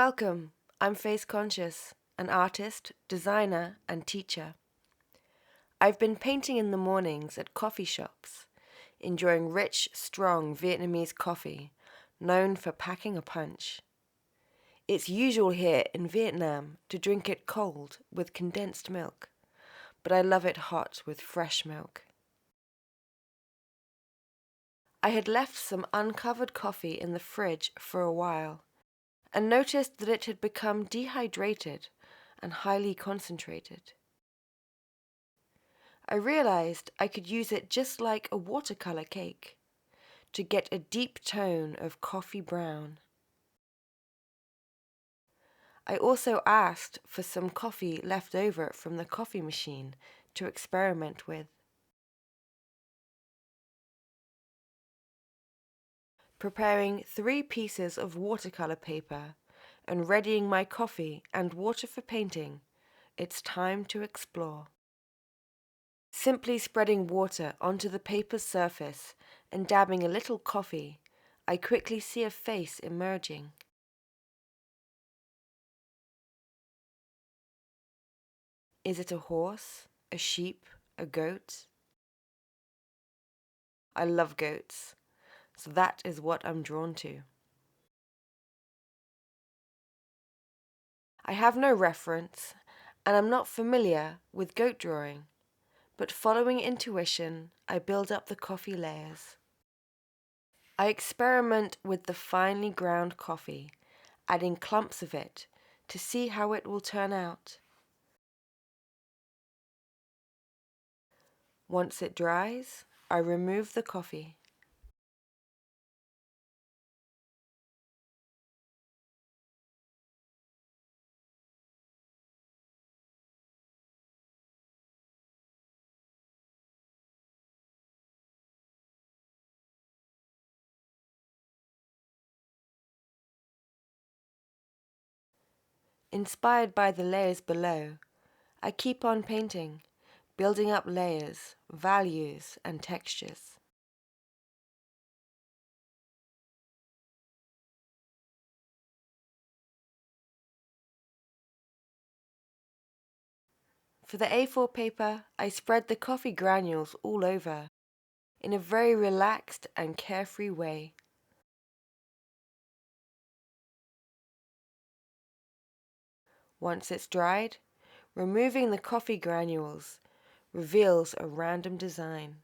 Welcome, I'm Face Conscious, an artist, designer, and teacher. I've been painting in the mornings at coffee shops, enjoying rich, strong Vietnamese coffee, known for packing a punch. It's usual here in Vietnam to drink it cold with condensed milk, but I love it hot with fresh milk. I had left some uncovered coffee in the fridge for a while, and noticed that it had become dehydrated and highly concentrated. I realized I could use it just like a watercolor cake, to get a deep tone of coffee brown. I also asked for some coffee left over from the coffee machine to experiment with. Preparing 3 pieces of watercolor paper and readying my coffee and water for painting, it's time to explore. Simply spreading water onto the paper's surface and dabbing a little coffee, I quickly see a face emerging. Is it a horse, a sheep, a goat? I love goats, so that is what I'm drawn to. I have no reference, and I'm not familiar with goat drawing, but following intuition, I build up the coffee layers. I experiment with the finely ground coffee, adding clumps of it to see how it will turn out. Once it dries, I remove the coffee. Inspired by the layers below, I keep on painting, building up layers, values, and textures. For the A4 paper, I spread the coffee granules all over, in a very relaxed and carefree way. Once it's dried, removing the coffee granules reveals a random design.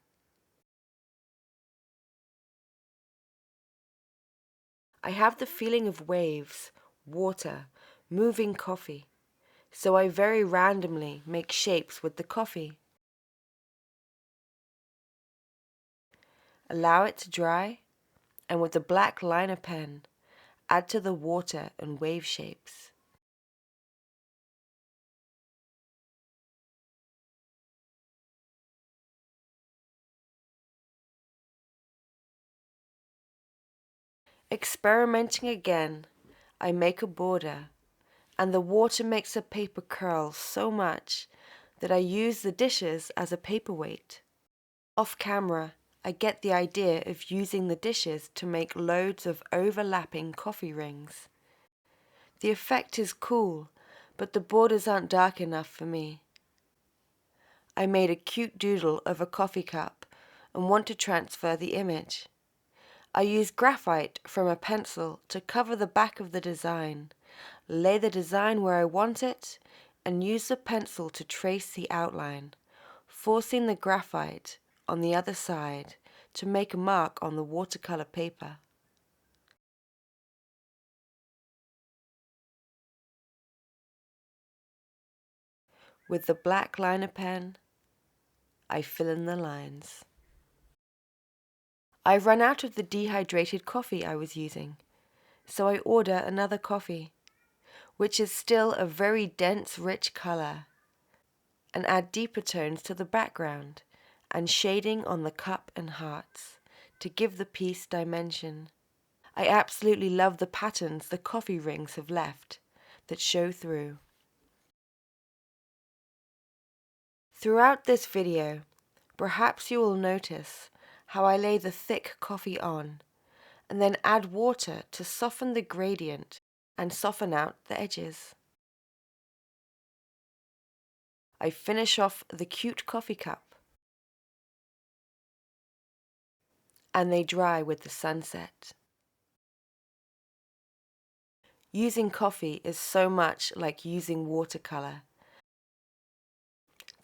I have the feeling of waves, water, moving coffee, so I very randomly make shapes with the coffee. Allow it to dry, and with a black liner pen, add to the water and wave shapes. Experimenting again, I make a border, and the water makes the paper curl so much that I use the dishes as a paperweight. Off camera, I get the idea of using the dishes to make loads of overlapping coffee rings. The effect is cool, but the borders aren't dark enough for me. I made a cute doodle of a coffee cup and want to transfer the image. I use graphite from a pencil to cover the back of the design, lay the design where I want it, and use the pencil to trace the outline, forcing the graphite on the other side to make a mark on the watercolor paper. With the black liner pen, I fill in the lines. I've run out of the dehydrated coffee I was using, so I order another coffee, which is still a very dense, rich color, and add deeper tones to the background and shading on the cup and hearts to give the piece dimension. I absolutely love the patterns the coffee rings have left that show through. Throughout this video, perhaps you will notice how I lay the thick coffee on and then add water to soften the gradient and soften out the edges. I finish off the cute coffee cup, and they dry with the sunset. Using coffee is so much like using watercolor.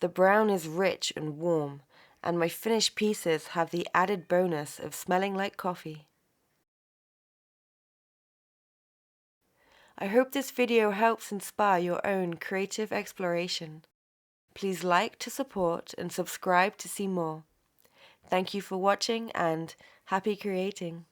The brown is rich and warm, and my finished pieces have the added bonus of smelling like coffee. I hope this video helps inspire your own creative exploration. Please like to support and subscribe to see more. Thank you for watching and happy creating.